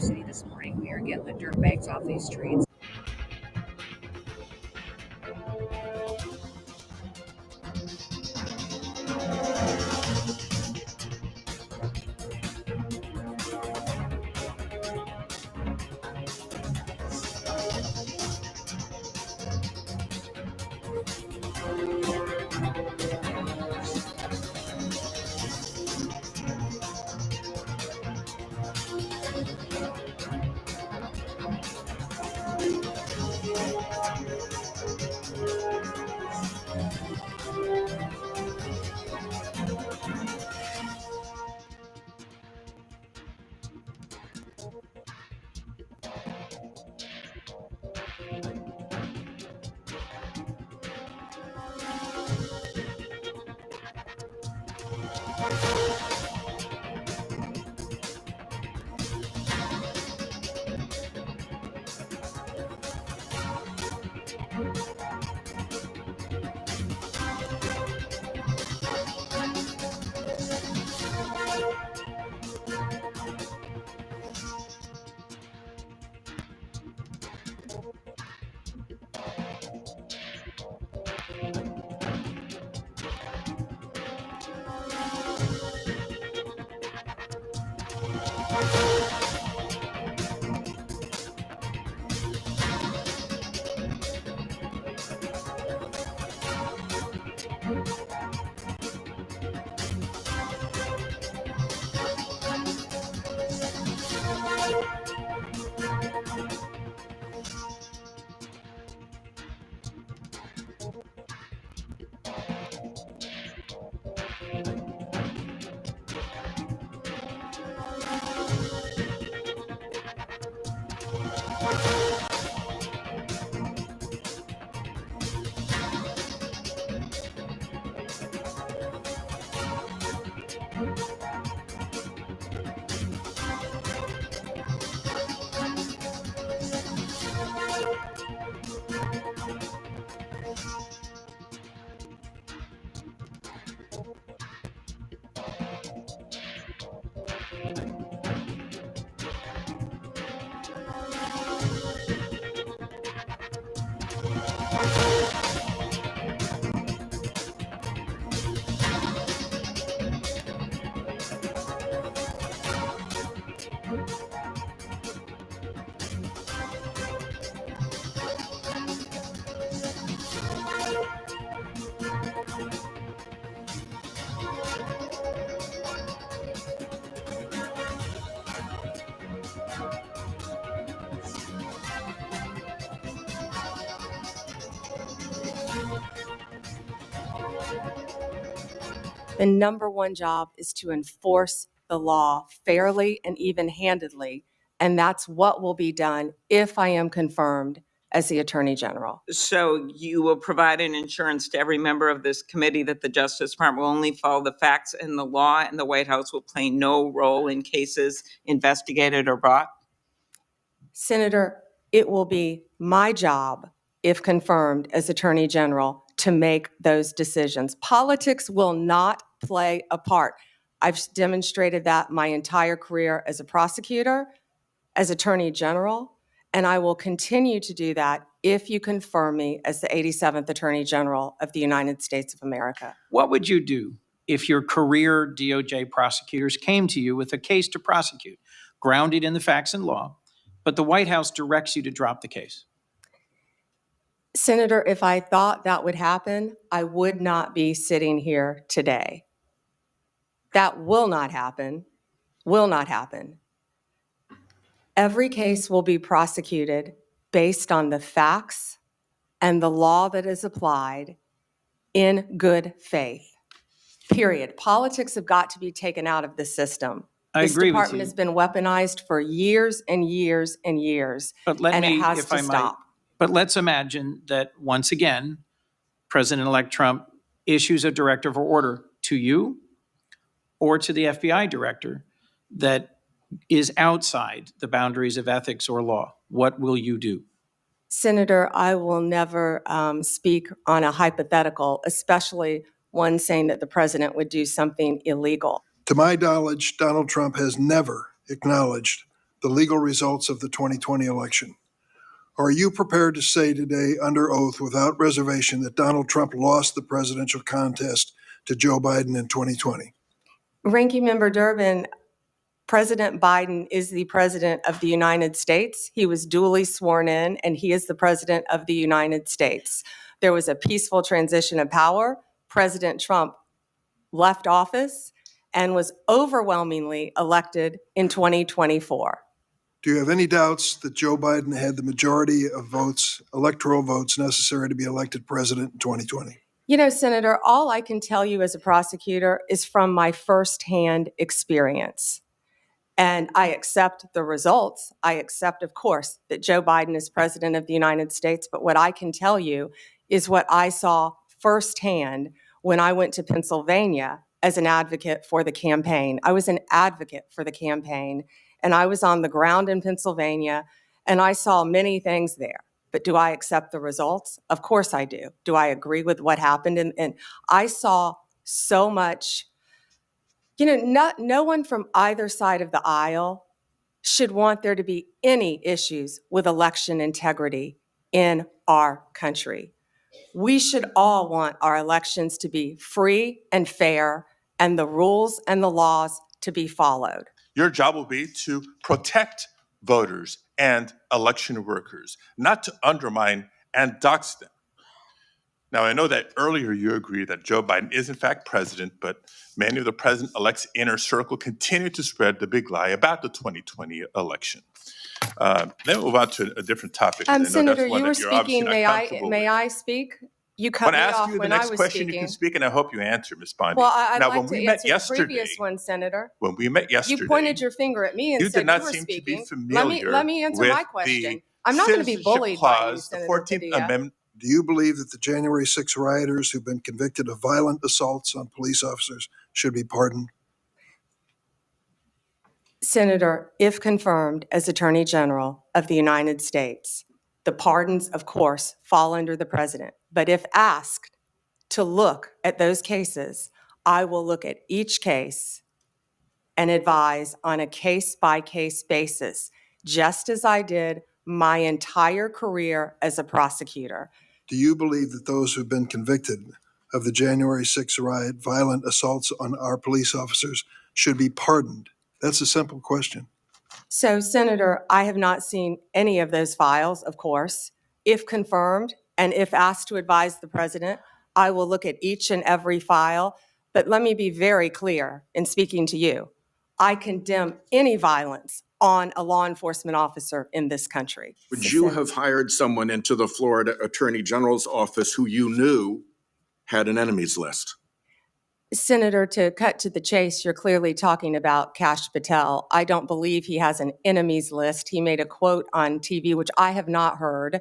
City this morning. We are getting the dirt bags off these streets. The number one job is to enforce the law fairly and even-handedly, and that's what will be done if I am confirmed as the Attorney General. So you will provide an insurance to every member of this committee that the Justice Department will only follow the facts and the law, and the White House will play no role in cases investigated or brought? Senator, it will be my job, if confirmed as Attorney General, to make those decisions. Politics will not play a part. I've demonstrated that my entire career as a prosecutor, as Attorney General, and I will continue to do that if you confirm me as the 87th Attorney General of the United States of America. What would you do if your career DOJ prosecutors came to you with a case to prosecute, grounded in the facts and law, but the White House directs you to drop the case? Senator, if I thought that would happen, I would not be sitting here today. That will not happen, will not happen. Every case will be prosecuted based on the facts and the law that is applied in good faith, period. Politics have got to be taken out of the system. I agree with This department you. has been weaponized for years and years and years, But let and me, it has if to I might, stop. but let's imagine that once again, President-elect Trump issues a directive or order to you or to the FBI director that is outside the boundaries of ethics or law. What will you do? Senator, I will never speak on a hypothetical, especially one saying that the president would do something illegal. To my knowledge, Donald Trump has never acknowledged the legal results of the 2020 election. Are you prepared to say today under oath without reservation that Donald Trump lost the presidential contest to Joe Biden in 2020? Ranking Member Durbin, President Biden is the President of the United States. He was duly sworn in, and he is the President of the United States. There was a peaceful transition of power. President Trump left office and was overwhelmingly elected in 2024. Do you have any doubts that Joe Biden had the majority of votes, electoral votes necessary to be elected president in 2020? You know, Senator, all I can tell you as a prosecutor is from my firsthand experience. And I accept the results. I accept, of course, that Joe Biden is president of the United States. But what I can tell you is what I saw firsthand when I went to Pennsylvania as an advocate for the campaign. I was an advocate for the campaign, and I was on the ground in Pennsylvania, and I saw many things there. But do I accept the results? Of course I do. Do I agree with what happened? And I saw so much. You know, no one from either side of the aisle should want there to be any issues with election integrity in our country. We should all want our elections to be free and fair, and the rules and the laws to be followed. Your job will be to protect voters and election workers, not to undermine and dox them. Now, I know that earlier you agreed that Joe Biden is in fact president, but many of the president-elect's inner circle continue to spread the big lie about the 2020 election. Let me move on to a different topic. I know Senator, that's one you were that you're obviously speaking. not comfortable May with. I speak? You cut When me I ask off you the when I next was question, speaking. you can speak, and I hope you answer, Ms. Bondi. Well, I'd Now, like when to we met answer yesterday, the previous one, Senator. when we met yesterday, You pointed your finger at me and you said did not you were seem to be speaking. familiar Let me answer with my question. the I'm not going to be citizenship bullied by you, clause, the Senator 14th Padilla. Amendment. Do you believe that the January 6 rioters who've been convicted of violent assaults on police officers should be pardoned? Senator, if confirmed as Attorney General of the United States, the pardons, of course, fall under the president. But if asked to look at those cases, I will look at each case and advise on a case-by-case basis, just as I did my entire career as a prosecutor. Do you believe that those who've been convicted of the January 6 riot, violent assaults on our police officers should be pardoned? That's a simple question. So, Senator, I have not seen any of those files, of course. If confirmed and if asked to advise the president, I will look at each and every file. But let me be very clear in speaking to you. I condemn any violence on a law enforcement officer in this country. Would you have hired someone into the Florida Attorney General's office who you knew had an enemies list? Senator, to cut to the chase, you're clearly talking about Kash Patel. I don't believe he has an enemies list. He made a quote on TV, which I have not heard.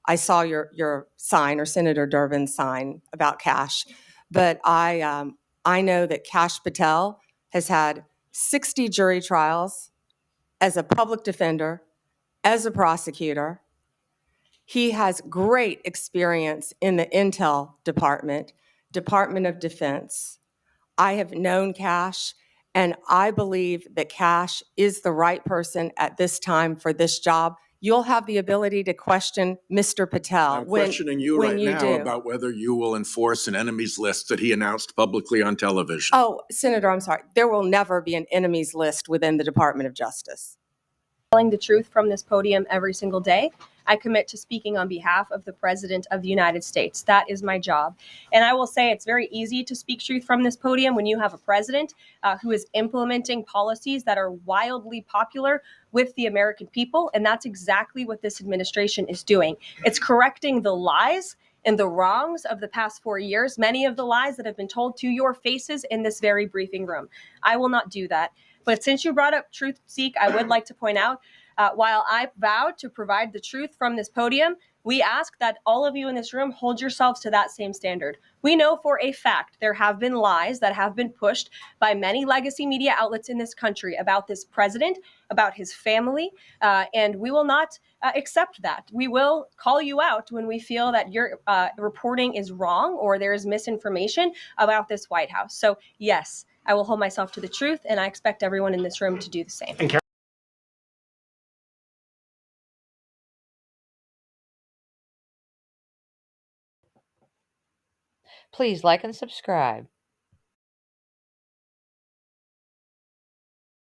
I saw your sign, or Senator Durbin's sign, about Kash. But I know that Kash Patel has had 60 jury trials as a public defender, as a prosecutor. He has great experience in the Intel Department, Department of Defense. I have known Kash, and I believe that Kash is the right person at this time for this job. You'll have the ability to question Mr. Patel I'm questioning you when right you now do. about whether you will enforce an enemies list that he announced publicly on television. Oh, Senator, I'm sorry. There will never be an enemies list within the Department of Justice. Telling the truth from this podium every single day. I commit to speaking on behalf of the President of the United States. That is my job. And I will say it's very easy to speak truth from this podium when you have a president who is implementing policies that are wildly popular with the American people. And that's exactly what this administration is doing. It's correcting the lies and the wrongs of the past 4 years, many of the lies that have been told to your faces in this very briefing room. I will not do that. But since you brought up Truth Seek, I would like to point out, while I vowed to provide the truth from this podium, we ask that all of you in this room hold yourselves to that same standard. We know for a fact there have been lies that have been pushed by many legacy media outlets in this country about this president, about his family, and we will not accept that. We will call you out when we feel that your reporting is wrong or there is misinformation about this White House. So yes, I will hold myself to the truth, and I expect everyone in this room to do the same. Please like and subscribe.